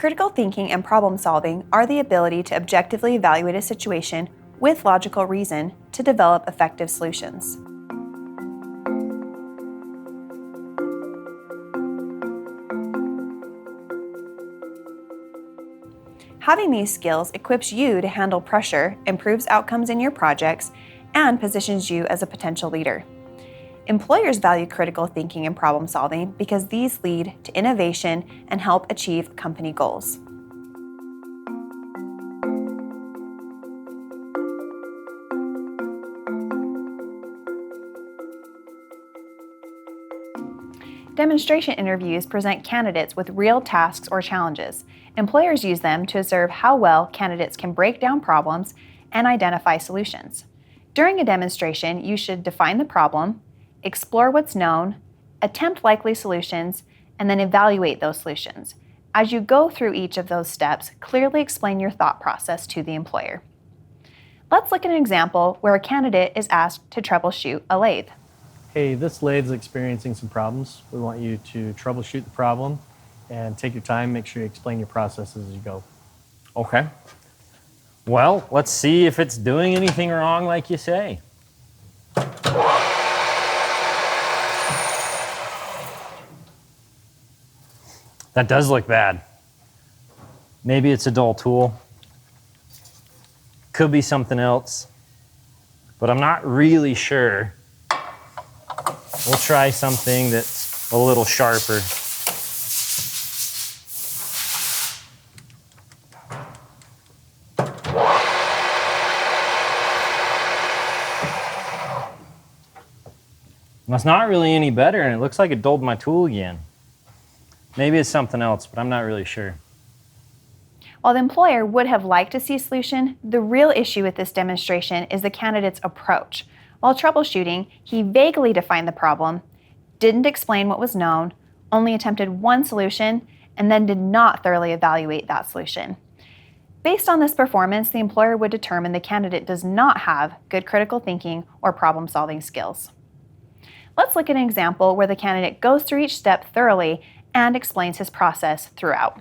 Critical thinking and problem solving are the ability to objectively evaluate a situation with logical reason to develop effective solutions. Having these skills equips you to handle pressure, improves outcomes in your projects, and positions you as a potential leader. Employers value critical thinking and problem solving because these lead to innovation and help achieve company goals. Demonstration interviews present candidates with real tasks or challenges. Employers use them to observe how well candidates can break down problems and identify solutions. During a demonstration, you should define the problem, explore what's known, attempt likely solutions, and then evaluate those solutions. As you go through each of those steps, clearly explain your thought process to the employer. Let's look at an example where a candidate is asked to troubleshoot a lathe. Hey, this lathe is experiencing some problems. We want you to troubleshoot the problem and take your time, make sure you explain your processes as you go. Okay. Well, let's see if it's doing anything wrong like you say. That does look bad. Maybe it's a dull tool. Could be something else, but I'm not really sure. We'll try something that's a little sharper. That's not really any better, and it looks like it dulled my tool again. Maybe it's something else, but I'm not really sure. While the employer would have liked to see a solution, the real issue with this demonstration is the candidate's approach. While troubleshooting, he vaguely defined the problem, didn't explain what was known, only attempted one solution, and then did not thoroughly evaluate that solution. Based on this performance, the employer would determine the candidate does not have good critical thinking or problem-solving skills. Let's look at an example where the candidate goes through each step thoroughly and explains his process throughout.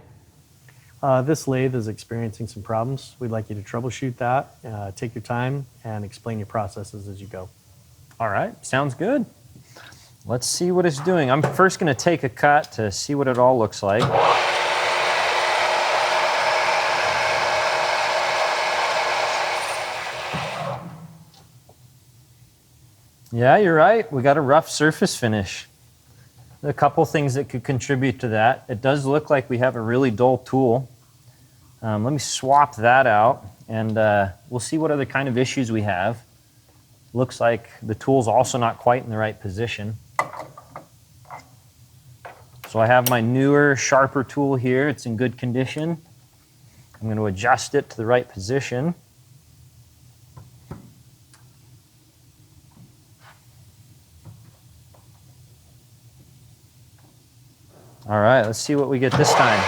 This lathe is experiencing some problems. We'd like you to troubleshoot that, take your time, and explain your processes as you go. All right, sounds good. Let's see what it's doing. I'm first going to take a cut to see what it all looks like. Yeah, you're right. We got a rough surface finish. A couple things that could contribute to that. It does look like we have a really dull tool. Let me swap that out, and we'll see what other kind of issues we have. Looks like the tool's also not quite in the right position. So I have my newer, sharper tool here. It's in good condition. I'm going to adjust it to the right position. All right, let's see what we get this time.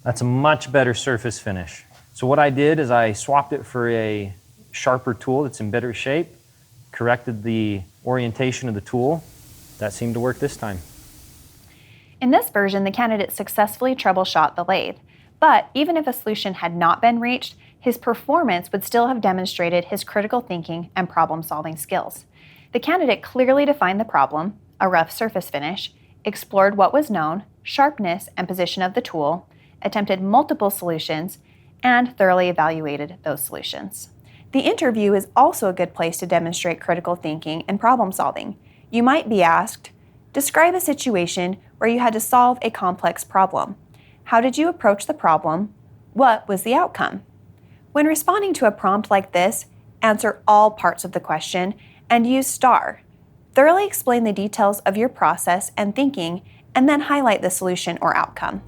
That's a much better surface finish. So what I did is I swapped it for a sharper tool that's in better shape, corrected the orientation of the tool. That seemed to work this time. In this version, the candidate successfully troubleshot the lathe. But even if a solution had not been reached, his performance would still have demonstrated his critical thinking and problem-solving skills. The candidate clearly defined the problem, a rough surface finish, explored what was known, sharpness and position of the tool, attempted multiple solutions, and thoroughly evaluated those solutions. The interview is also a good place to demonstrate critical thinking and problem solving. You might be asked, describe a situation where you had to solve a complex problem. How did you approach the problem? What was the outcome? When responding to a prompt like this, answer all parts of the question and use STAR. Thoroughly explain the details of your process and thinking, and then highlight the solution or outcome.